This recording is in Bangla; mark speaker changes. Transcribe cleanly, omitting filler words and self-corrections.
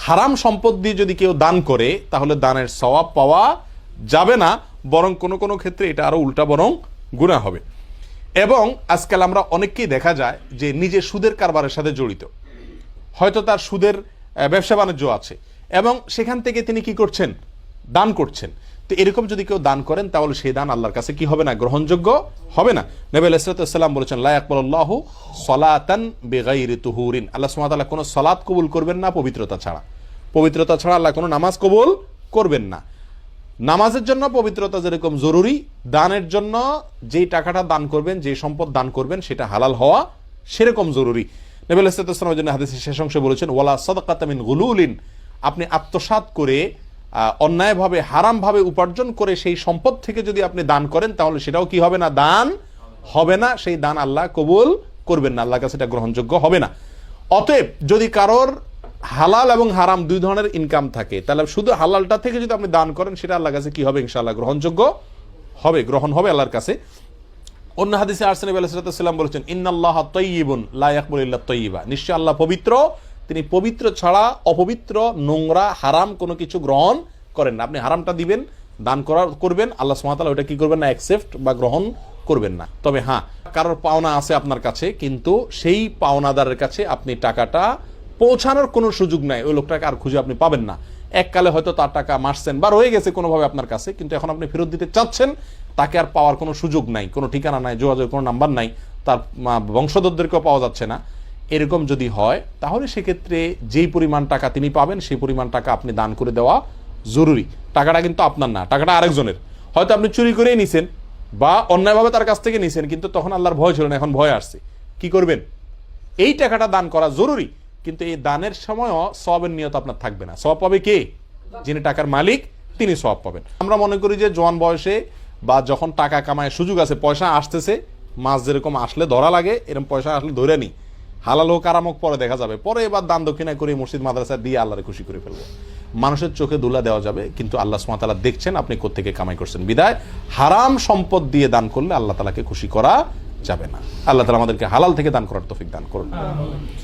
Speaker 1: হারাম সম্পদ দিয়ে যদি কেউ দান করে তাহলে দানের সওয়াব পাওয়া যাবে না, বরং কোনো কোনো ক্ষেত্রে এটা আরো উল্টা বরং গুনাহ হবে। এবং আজকাল আমরা অনেককেই দেখা যায় যে নিজে সুদের কারবারের সাথে জড়িত, হয়তো তার সুদের ব্যবসা বাণিজ্য আছে এবং সেখান থেকে তিনি কি করছেন, দান করছেন। তো এরকম যদি কেউ দান করেন তাহলে সেই দান আল্লাহর কাছে কি হবে না, গ্রহণযোগ্য হবে না। নবী আলাইহিস সালাম বলেছেন, লা ইয়াকবালুল্লাহু সালাতান বিগাইরি তুহুরিন, আল্লাহ সুবহানাহু ওয়া তাআলা কোনো সালাত কবুল করবেন না পবিত্রতা ছাড়া। পবিত্রতা ছাড়া আল্লাহ কোনো নামাজ কবুল করবেন না। নামাজের জন্য পবিত্রতা যেরকম জরুরি, দানের জন্য যেই টাকাটা দান করবেন, যে সম্পদ দান করবেন সেটা হালাল হওয়া সেরকম জরুরি। নবী আলাইহিস সালামের জন্য হাদিসের শেষ অংশে বলেছেন, ওয়ালা সাদাকাতা মিন গুলুলিন, আপনি আত্মসাৎ করে অন্যায়ভাবে হারামভাবে উপার্জন করে সেই সম্পদ থেকে যদি আপনি দান করেন তাহলে সেটাও কি হবে না, দান হবে না, সেই দান আল্লাহ কবুল করবেন না, আল্লাহর কাছে এটা গ্রহণযোগ্য হবে না। অতএব যদি কারোর হালাল এবং হারাম দুই ধরনের ইনকাম থাকে তাহলে শুধু হালালটা থেকে যদি আপনি দান করেন সেটা আল্লাহর কাছে কি হবে, ইনশাআল্লাহ গ্রহণযোগ্য হবে, গ্রহণ হবে আল্লাহর কাছে। অন্য হাদিসে আরসালাম নবী আলাইহিস সালাম বলেছেন, ইন্নাল্লাহা তাইয়্যিবুন লা ইয়াকবালু ইল্লা তাইয়্যিবা, নিশ্চয় আল্লাহ পবিত্র, তিনি পবিত্র ছাড়া অপবিত্র, নোংরা, হারাম কোনো কিছু গ্রহণ করেন না। আপনি হারামটা দিবেন, দান করবেন, আল্লাহ সুবহানাহু ওয়া তাআলা ওটা কি করবেন না, অ্যাকসেপ্ট বা গ্রহণ করবেন না। তবে হ্যাঁ, কারোর পাওনা আছে আপনার কাছে, কিন্তু সেই পাওনাদারের কাছে আপনি টাকাটা পৌঁছানোর কোনো সুযোগ নাই, ওই লোকটাকে আর খুঁজে আপনি পাবেন না। এককালে হয়তো তার টাকা মারছেন বা রয়ে গেছে কোনোভাবে আপনার কাছে, কিন্তু এখন আপনি ফেরত দিতে চাচ্ছেন, তাকে আর পাওয়ার কোনো সুযোগ নাই, কোনো ঠিকানা নাই, যোগাযোগের কোনো নাম্বার নাই, তার বংশধরদেরকেও পাওয়া যাচ্ছে না। এরকম যদি হয় তাহলে সেক্ষেত্রে যেই পরিমাণ টাকা তিনি পাবেন সেই পরিমাণ টাকা আপনি দান করে দেওয়া জরুরি। টাকাটা কিন্তু আপনার না, টাকাটা আরেকজনের। হয়তো আপনি চুরি করেই নিছেন বা অন্যায়ভাবে তার কাছ থেকে নিছেন, কিন্তু তখন আল্লাহর ভয় ছিল না, এখন ভয় আসছে, কি করবেন? এই টাকাটা দান করা জরুরি, কিন্তু এই দানের সময়ও সওয়াবের নিয়ত আপনার থাকবে না। সওয়াব পাবে কে? যিনি টাকার মালিক, তিনি সওয়াব পাবেন। আমরা মনে করি যে জোয়ান বয়সে বা যখন টাকা কামায় সুযোগ আছে, পয়সা আসতেছে, মাছ যেরকম আসলে ধরা লাগে, এরকম পয়সা আসলে ধরে নি, হালাল হোক আরাম হোক পরে দেখা যাবে, পরে এবার দান দক্ষিণা করে মসজিদ মাদ্রাসা দিয়ে আল্লাহরে খুশি করে ফেলবো। মানুষের চোখে দুলা দেওয়া যাবে, কিন্তু আল্লাহ সুবহানাহু ওয়া তাআলা দেখছেন আপনি কোত্থেকে কামাই করছেন। বিদায় হারাম সম্পদ দিয়ে দান করলে আল্লাহ তাআলাকে খুশি করা যাবে না। আল্লাহ তাআলা আমাদেরকে হালাল থেকে দান করার তৌফিক দান করুন।